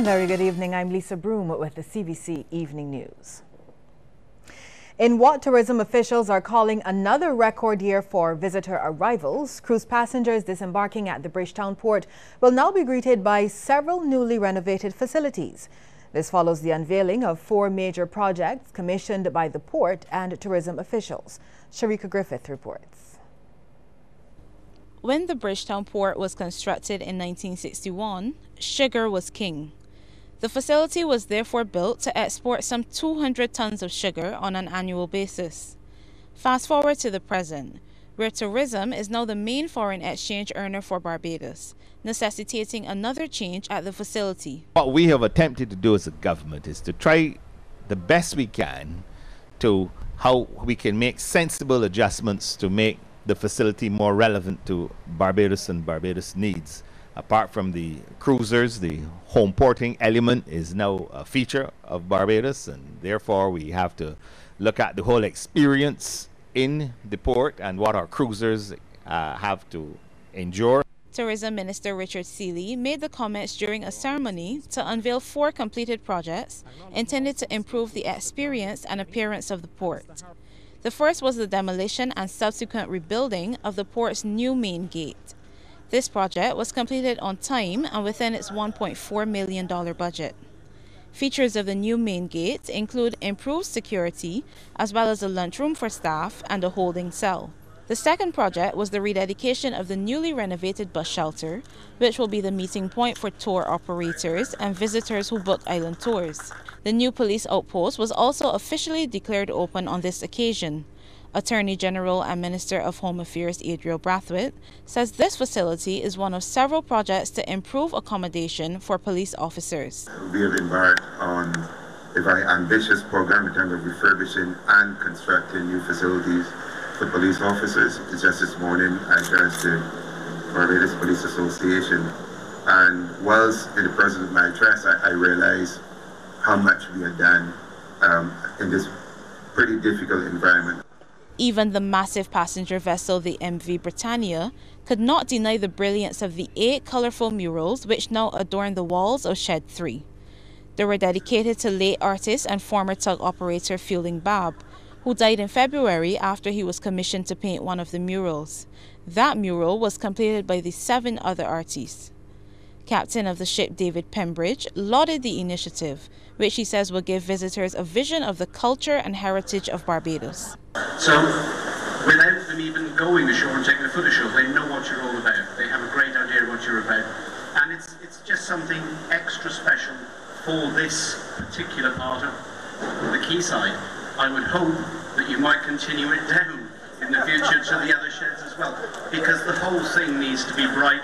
Very good evening. I'm Lisa Broom with the Cbc Evening News. In what tourism officials are calling another record year for visitor arrivals, cruise passengers disembarking at the Bridgetown port will now be greeted by several newly renovated facilities. This follows the unveiling of 4 major projects commissioned by the port and tourism officials. Sharika Griffith reports. When the Bridgetown port was constructed in 1961, sugar was king. The facility was therefore built to export some 200 tons of sugar on an annual basis. Fast forward to the present, where tourism is now the main foreign exchange earner for Barbados, necessitating another change at the facility. What we have attempted to do as a government is to try the best we can to how we can make sensible adjustments to make the facility more relevant to Barbados and Barbados needs. Apart from the cruisers, the home porting element is now a feature of Barbados, and therefore we have to look at the whole experience in the port and what our cruisers have to endure. Tourism Minister Richard Seeley made the comments during a ceremony to unveil 4 completed projects intended to improve the experience and appearance of the port. The first was the demolition and subsequent rebuilding of the port's new main gate. This project was completed on time and within its $1.4 million budget. Features of the new main gate include improved security, as well as a lunchroom for staff and a holding cell. The second project was the rededication of the newly renovated bus shelter, which will be the meeting point for tour operators and visitors who book island tours. The new police outpost was also officially declared open on this occasion. Attorney General and Minister of Home Affairs Adriel Brathwaite says this facility is one of several projects to improve accommodation for police officers. We have embarked on a very ambitious program in terms of refurbishing and constructing new facilities for police officers. Just this morning I addressed the Barbados Police Association, and whilst in the process of my address I realized how much we had done in this pretty difficult environment. Even the massive passenger vessel, the MV Britannia, could not deny the brilliance of the 8 colorful murals which now adorn the walls of Shed 3. They were dedicated to late artist and former tug operator Fielding Babb, who died in February after he was commissioned to paint one of the murals. That mural was completed by the 7 other artists. Captain of the ship David Pembridge lauded the initiative, which he says will give visitors a vision of the culture and heritage of Barbados. So, without them even going ashore and taking a photo shoot, they know what you're all about. They have a great idea of what you're about. And it's just something extra special for this particular part of the quayside. I would hope that you might continue it down in the future to the other sheds as well, because the whole thing needs to be bright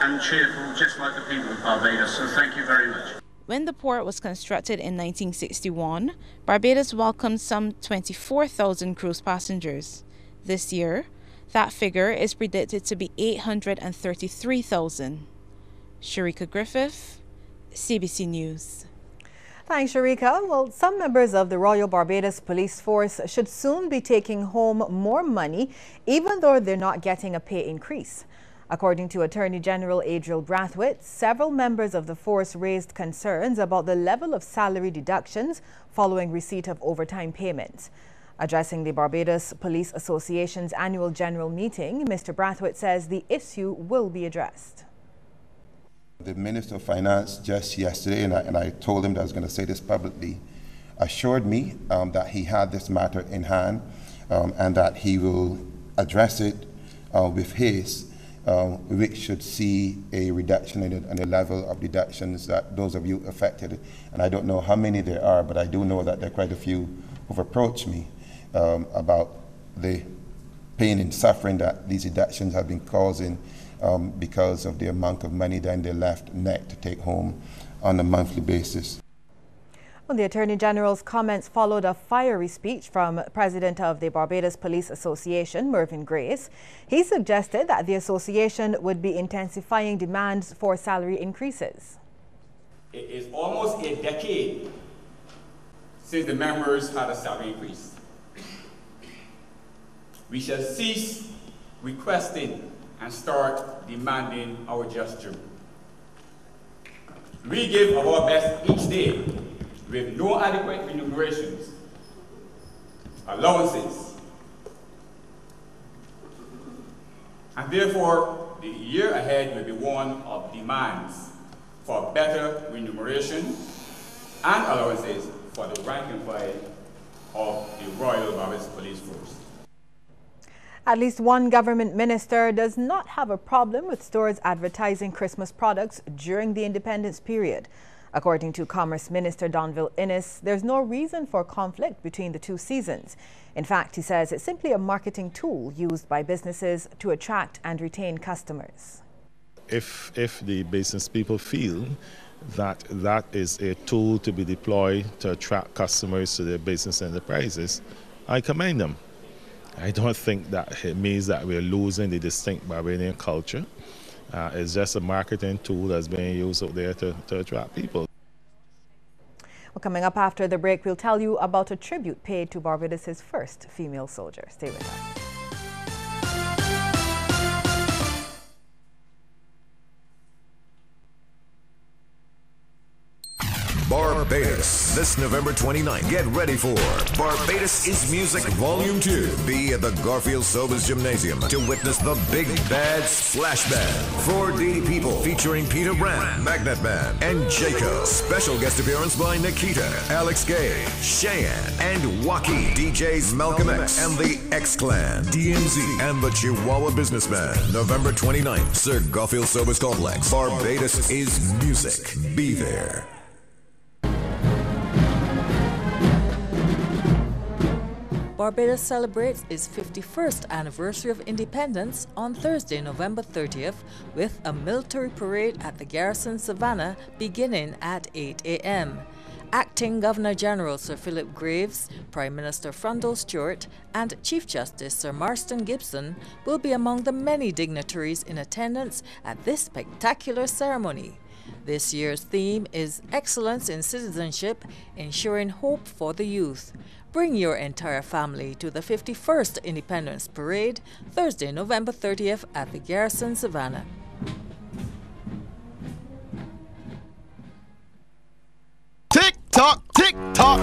and cheerful, just like the people of Barbados. So thank you very much. When the port was constructed in 1961, Barbados welcomed some 24,000 cruise passengers. This year, that figure is predicted to be 833,000. Sharika Griffith, Cbc News. Thanks, Sharika. Well, some members of the Royal Barbados Police Force should soon be taking home more money, even though they're not getting a pay increase. According to Attorney General Adriel Brathwaite, several members of the force raised concerns about the level of salary deductions following receipt of overtime payments. Addressing the Barbados Police Association's annual general meeting, Mr. Brathwaite says the issue will be addressed. The Minister of Finance just yesterday, and I told him that I was going to say this publicly, assured me that he had this matter in hand and that he will address it with haste. We should see a reduction in the level of deductions that those of you affected. And I don't know how many there are, but I do know that there are quite a few who've approached me about the pain and suffering that these deductions have been causing because of the amount of money that they're left net to take home on a monthly basis. Well, the Attorney General's comments followed a fiery speech from President of the Barbados Police Association, Mervyn Grace. He suggested that the association would be intensifying demands for salary increases. It is almost a decade since the members had a salary increase. We shall cease requesting and start demanding our just due. We give our best each day with no adequate remunerations, allowances, and therefore the year ahead will be one of demands for better remuneration and allowances for the rank and file of the Royal Barbados Police Force. At least one government minister does not have a problem with stores advertising Christmas products during the independence period. According to Commerce Minister Donville Innes, there's no reason for conflict between the two seasons. In fact, he says it's simply a marketing tool used by businesses to attract and retain customers. If the business people feel that that is a tool to be deployed to attract customers to their business enterprises, I commend them. I don't think that it means that we're losing the distinct Barbadian culture. It's just a marketing tool that's being used out there to attract people. Well, coming up after the break, we'll tell you about a tribute paid to Barbados' first female soldier. Stay with us. Barbados, this November 29th. Get ready for Barbados is Music Volume 2. Be at the Garfield Sobers Gymnasium to witness the Big Bad Splash Band. 4D people featuring Peter Brand, Magnet Man, and Jaco. Special guest appearance by Nikita, Alex Gay, Cheyenne, and Waki. DJs Malcolm X and the X-Clan, DMZ, and the Chihuahua Businessman. November 29th, Sir Garfield Sobers Complex. Barbados is Music. Be there. Barbados celebrates its 51st anniversary of independence on Thursday, November 30th, with a military parade at the Garrison Savannah beginning at 8 a.m. Acting Governor General Sir Philip Graves, Prime Minister Frondell Stewart, and Chief Justice Sir Marston Gibson will be among the many dignitaries in attendance at this spectacular ceremony. This year's theme is Excellence in Citizenship, Ensuring Hope for the Youth. Bring your entire family to the 51st Independence Parade, Thursday, November 30th at the Garrison Savannah. Tick tock, tick tock.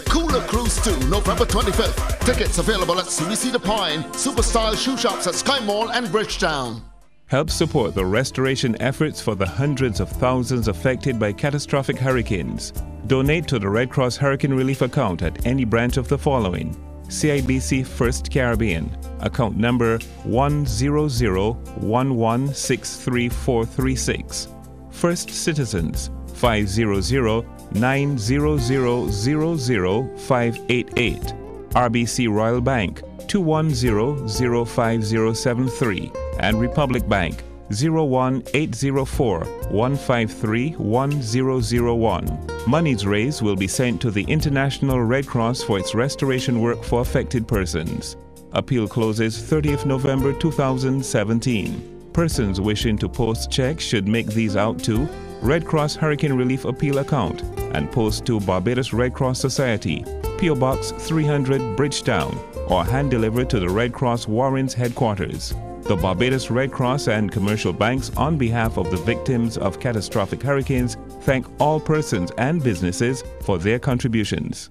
Cooler Cruise 2, November 25th. Tickets available at Cbc The Pine, Superstyle Shoe Shops at Sky Mall and Bridgetown. Help support the restoration efforts for the hundreds of thousands affected by catastrophic hurricanes. Donate to the Red Cross Hurricane Relief account at any branch of the following: CIBC First Caribbean, account number 10011633436. First Citizens, 500-900-00588. RBC Royal Bank, 210-05073. And Republic Bank, 01804-153-1001. Monies raised will be sent to the International Red Cross for its restoration work for affected persons. Appeal closes 30th November 2017. Persons wishing to post checks should make these out to Red Cross Hurricane Relief Appeal account and post to Barbados Red Cross Society, P.O. Box 300 Bridgetown, or hand deliver to the Red Cross Warrens headquarters. The Barbados Red Cross and commercial banks, on behalf of the victims of catastrophic hurricanes, thank all persons and businesses for their contributions.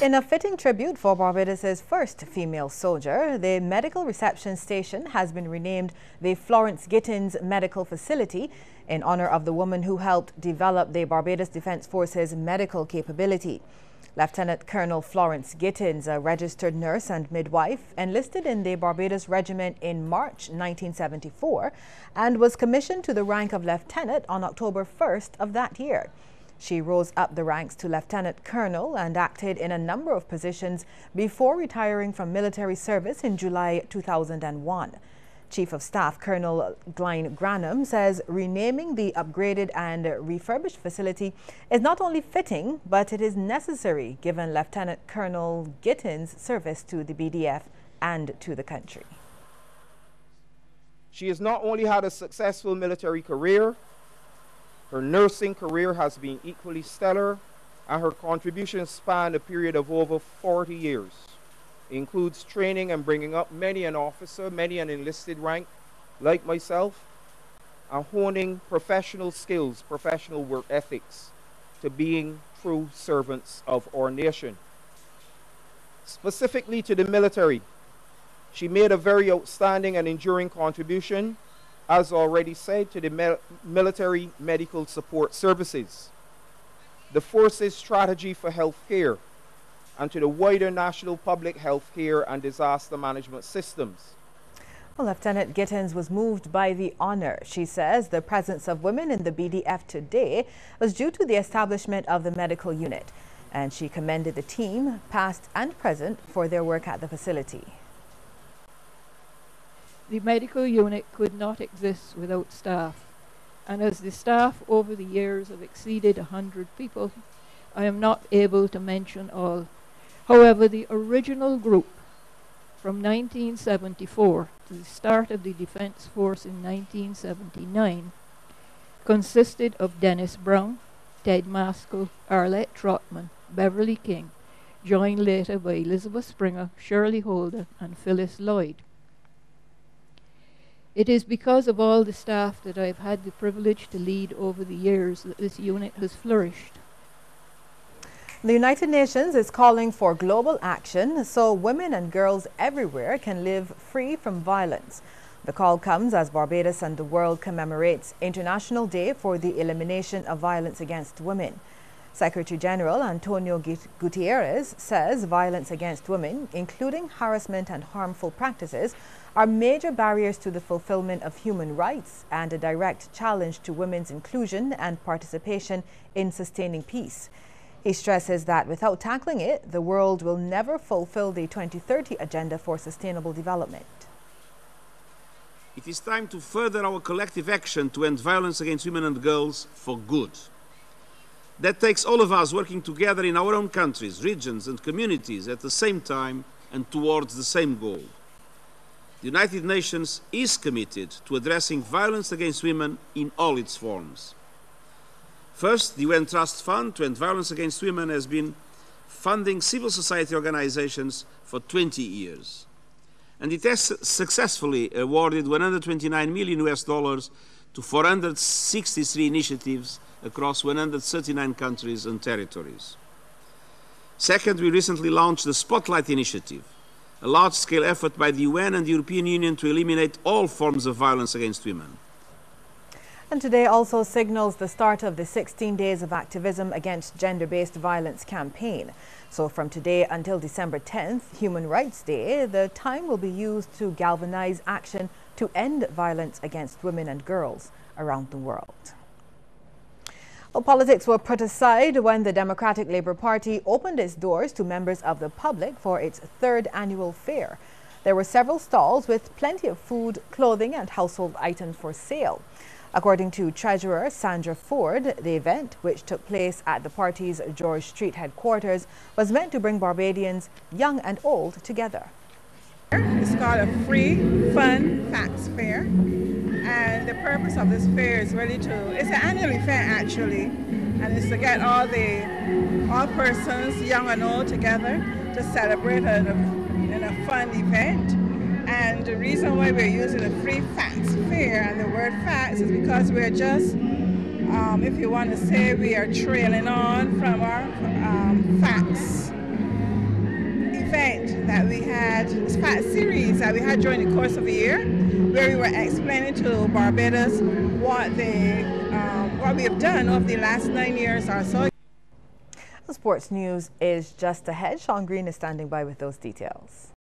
In a fitting tribute for Barbados' first female soldier, the medical reception station has been renamed the Florence Gittins Medical Facility in honor of the woman who helped develop the Barbados Defence Force's medical capability. Lieutenant Colonel Florence Gittins, a registered nurse and midwife, enlisted in the Barbados Regiment in March 1974 and was commissioned to the rank of lieutenant on October 1st of that year. She rose up the ranks to lieutenant colonel and acted in a number of positions before retiring from military service in July 2001. Chief of Staff Colonel Glyne Granham says renaming the upgraded and refurbished facility is not only fitting, but it is necessary given Lieutenant Colonel Gittins' service to the BDF and to the country. She has not only had a successful military career, her nursing career has been equally stellar, and her contributions span a period of over 40 years. It includes training and bringing up many an officer, many an enlisted rank, like myself, and honing professional skills, professional work ethics, to being true servants of our nation. Specifically to the military, she made a very outstanding and enduring contribution, as already said, to the military medical support services, the force's strategy for health care, and to the wider national public health care and disaster management systems. Well, Lieutenant Gittins was moved by the honor. She says the presence of women in the BDF today was due to the establishment of the medical unit, and she commended the team, past and present, for their work at the facility. The medical unit could not exist without staff, and as the staff over the years have exceeded 100 people, I am not able to mention all. However, the original group from 1974 to the start of the Defense Force in 1979 consisted of Dennis Brown, Ted Maskell, Arlette Trotman, Beverly King, joined later by Elizabeth Springer, Shirley Holder, and Phyllis Lloyd. It is because of all the staff that I've had the privilege to lead over the years that this unit has flourished. The United Nations is calling for global action so women and girls everywhere can live free from violence. The call comes as Barbados and the world commemorates International Day for the Elimination of Violence Against Women. Secretary General Antonio Gutierrez says violence against women, including harassment and harmful practices, are major barriers to the fulfillment of human rights and a direct challenge to women's inclusion and participation in sustaining peace. He stresses that without tackling it, the world will never fulfill the 2030 Agenda for Sustainable Development. It is time to further our collective action to end violence against women and girls for good. That takes all of us working together in our own countries, regions and communities at the same time and towards the same goal. The United Nations is committed to addressing violence against women in all its forms. First, the UN Trust Fund to End Violence Against Women has been funding civil society organizations for 20 years. And it has successfully awarded $129 million to 463 initiatives across 139 countries and territories. Second, we recently launched the Spotlight Initiative, a large-scale effort by the UN and the European Union to eliminate all forms of violence against women. And today also signals the start of the 16 days of activism against gender-based violence campaign. So from today until December 10th, Human Rights Day, the time will be used to galvanize action to end violence against women and girls around the world. Well, politics were put aside when the Democratic Labour Party opened its doors to members of the public for its third annual fair. There were several stalls with plenty of food, clothing and household items for sale. According to Treasurer Sandra Ford, the event, which took place at the party's George Street headquarters, was meant to bring Barbadians, young and old, together. It's called a free, fun facts fair, and the purpose of this fair is really it's an annual event actually, and it's to get all persons, young and old, together to celebrate in a fun event. And the reason why we're using a free facts fair, and the word facts, is because we're just, if you want to say, we are trailing on from our facts event that we had, this fact series that we had during the course of the year, where we were explaining to Barbados what we have done over the last 9 years or so. The sports news is just ahead. Sean Green is standing by with those details.